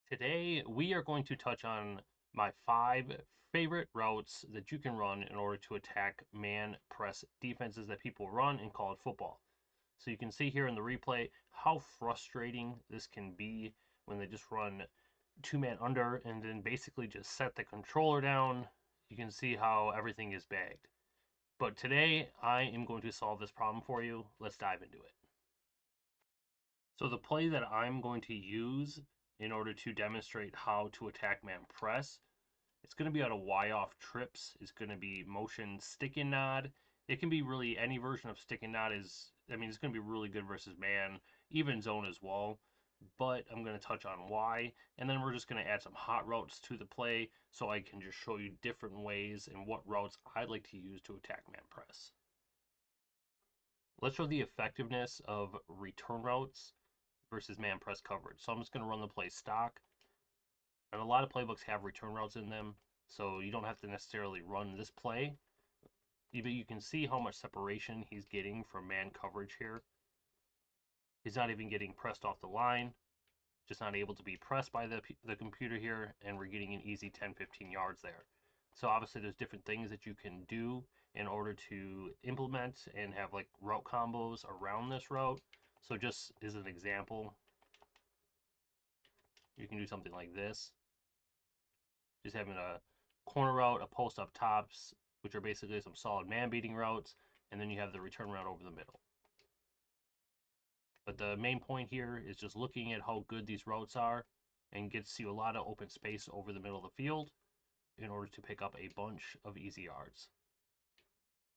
Today, we are going to touch on my 5 favorite routes that you can run in order to attack man press defenses that people run in college football. So you can see here in the replay how frustrating this can be when they just run 2-man under and then basically just set the controller down. You can see how everything is bagged. But today, I am going to solve this problem for you. Let's dive into it. So the play that I'm going to use in order to demonstrate how to attack man press, it's going to be out of Y-off trips. It's going to be motion stick and nod. It can be really any version of stick and nod it's going to be really good versus man, even zone as well. But I'm going to touch on why, and then we're just going to add some hot routes to the play so I can just show you different ways and what routes I like to use to attack man press. Let's show the effectiveness of return routes versus man press coverage. So I'm just going to run the play stock. And a lot of playbooks have return routes in them, so you don't have to necessarily run this play. But you can see how much separation he's getting from man coverage here. He's not even getting pressed off the line, just not able to be pressed by the computer here, and we're getting an easy 10-15 yards there. So obviously there's different things that you can do in order to implement and have like route combos around this route. So just as an example, you can do something like this. Just having a corner route, a post up tops, which are basically some solid man beating routes, and then you have the return route over the middle. But the main point here is just looking at how good these routes are and gets you a lot of open space over the middle of the field in order to pick up a bunch of easy yards.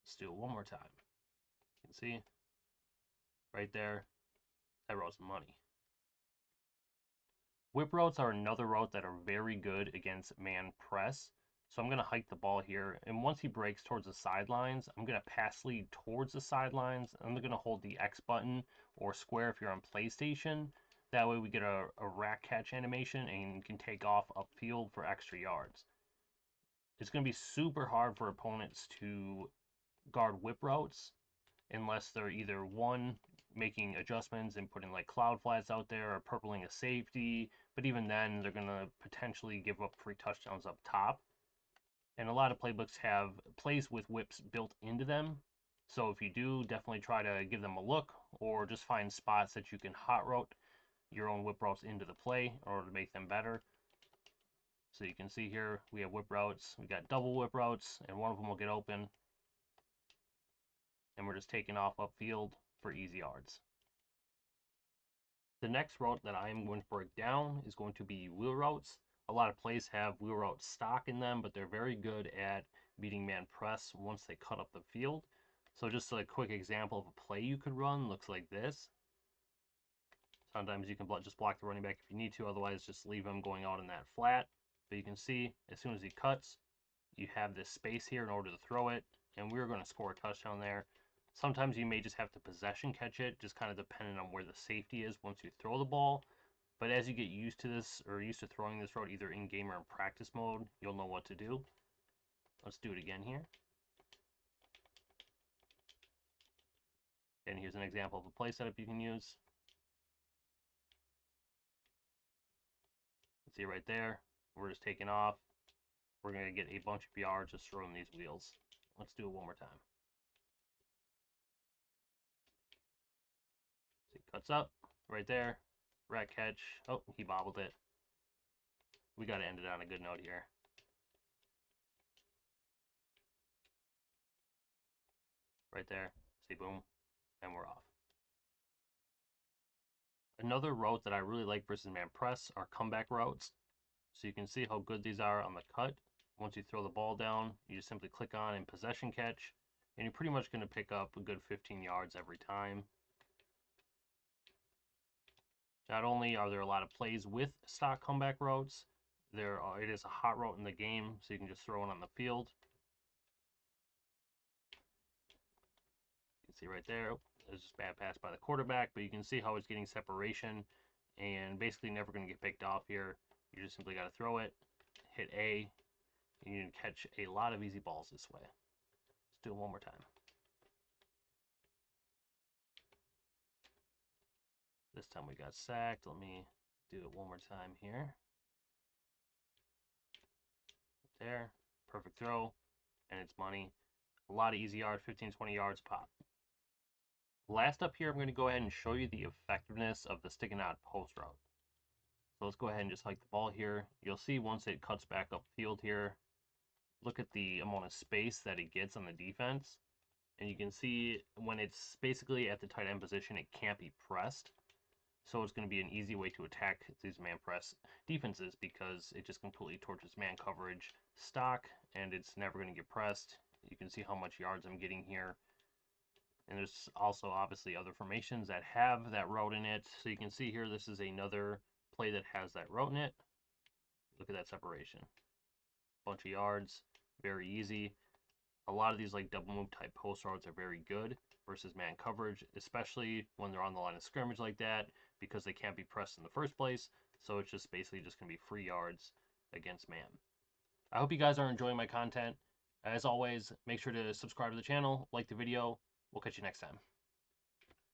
Let's do it one more time. You can see right there, that route's money. Whip routes are another route that are very good against man press. So I'm going to hike the ball here, and once he breaks towards the sidelines, I'm going to pass lead towards the sidelines. I'm going to hold the X button or square if you're on PlayStation. That way we get a rack catch animation and can take off upfield for extra yards. It's going to be super hard for opponents to guard whip routes unless they're either one, making adjustments and putting like cloud flats out there or purpling a safety, but even then they're going to potentially give up free touchdowns up top. And a lot of playbooks have plays with whips built into them. So if you do, definitely try to give them a look or just find spots that you can hot route your own whip routes into the play in order to make them better. So you can see here we have whip routes, we got double whip routes, and one of them will get open. And we're just taking off upfield for easy yards. The next route that I am going to break down is going to be wheel routes. A lot of plays have wheel route stock in them, but they're very good at beating man press once they cut up the field. So just a quick example of a play you could run looks like this. Sometimes you can just block the running back if you need to, otherwise just leave him going out in that flat. But you can see as soon as he cuts, you have this space here in order to throw it, and we're going to score a touchdown there. Sometimes you may just have to possession catch it, just kind of depending on where the safety is once you throw the ball. But as you get used to this, or used to throwing this route either in-game or in practice mode, you'll know what to do. Let's do it again here. And here's an example of a play setup you can use. See right there, we're just taking off. We're going to get a bunch of yards just throwing these wheels. Let's do it one more time. See, cuts up right there. Rat catch. Oh, he bobbled it. We got to end it on a good note here. Right there. See, boom. And we're off. Another route that I really like versus man press are comeback routes. So you can see how good these are on the cut. Once you throw the ball down, you just simply click on and possession catch, and you're pretty much going to pick up a good 15 yards every time. Not only are there a lot of plays with stock comeback routes, it is a hot route in the game, so you can just throw it on the field. You can see right there, there's just bad pass by the quarterback, but you can see how it's getting separation and basically never going to get picked off here. You just simply got to throw it, hit A, and you can catch a lot of easy balls this way. Let's do it one more time. This time we got sacked. Let me do it one more time here. there. Perfect throw, and it's money. A lot of easy yards, 15, 20 yards pop. Last up here, I'm going to go ahead and show you the effectiveness of the sticking out post route. So let's go ahead and just hike the ball here. You'll see once it cuts back upfield here, look at the amount of space that it gets on the defense. And you can see when it's basically at the tight end position, it can't be pressed. So it's going to be an easy way to attack these man press defenses because it just completely torches man coverage stock and it's never going to get pressed. You can see how much yards I'm getting here. And there's also obviously other formations that have that route in it. So you can see here, this is another play that has that route in it. Look at that separation. Bunch of yards, very easy. A lot of these like double move type post routes are very good versus man coverage, especially when they're on the line of scrimmage like that because they can't be pressed in the first place. So it's just basically just going to be free yards against man. I hope you guys are enjoying my content. As always, make sure to subscribe to the channel, like the video. We'll catch you next time.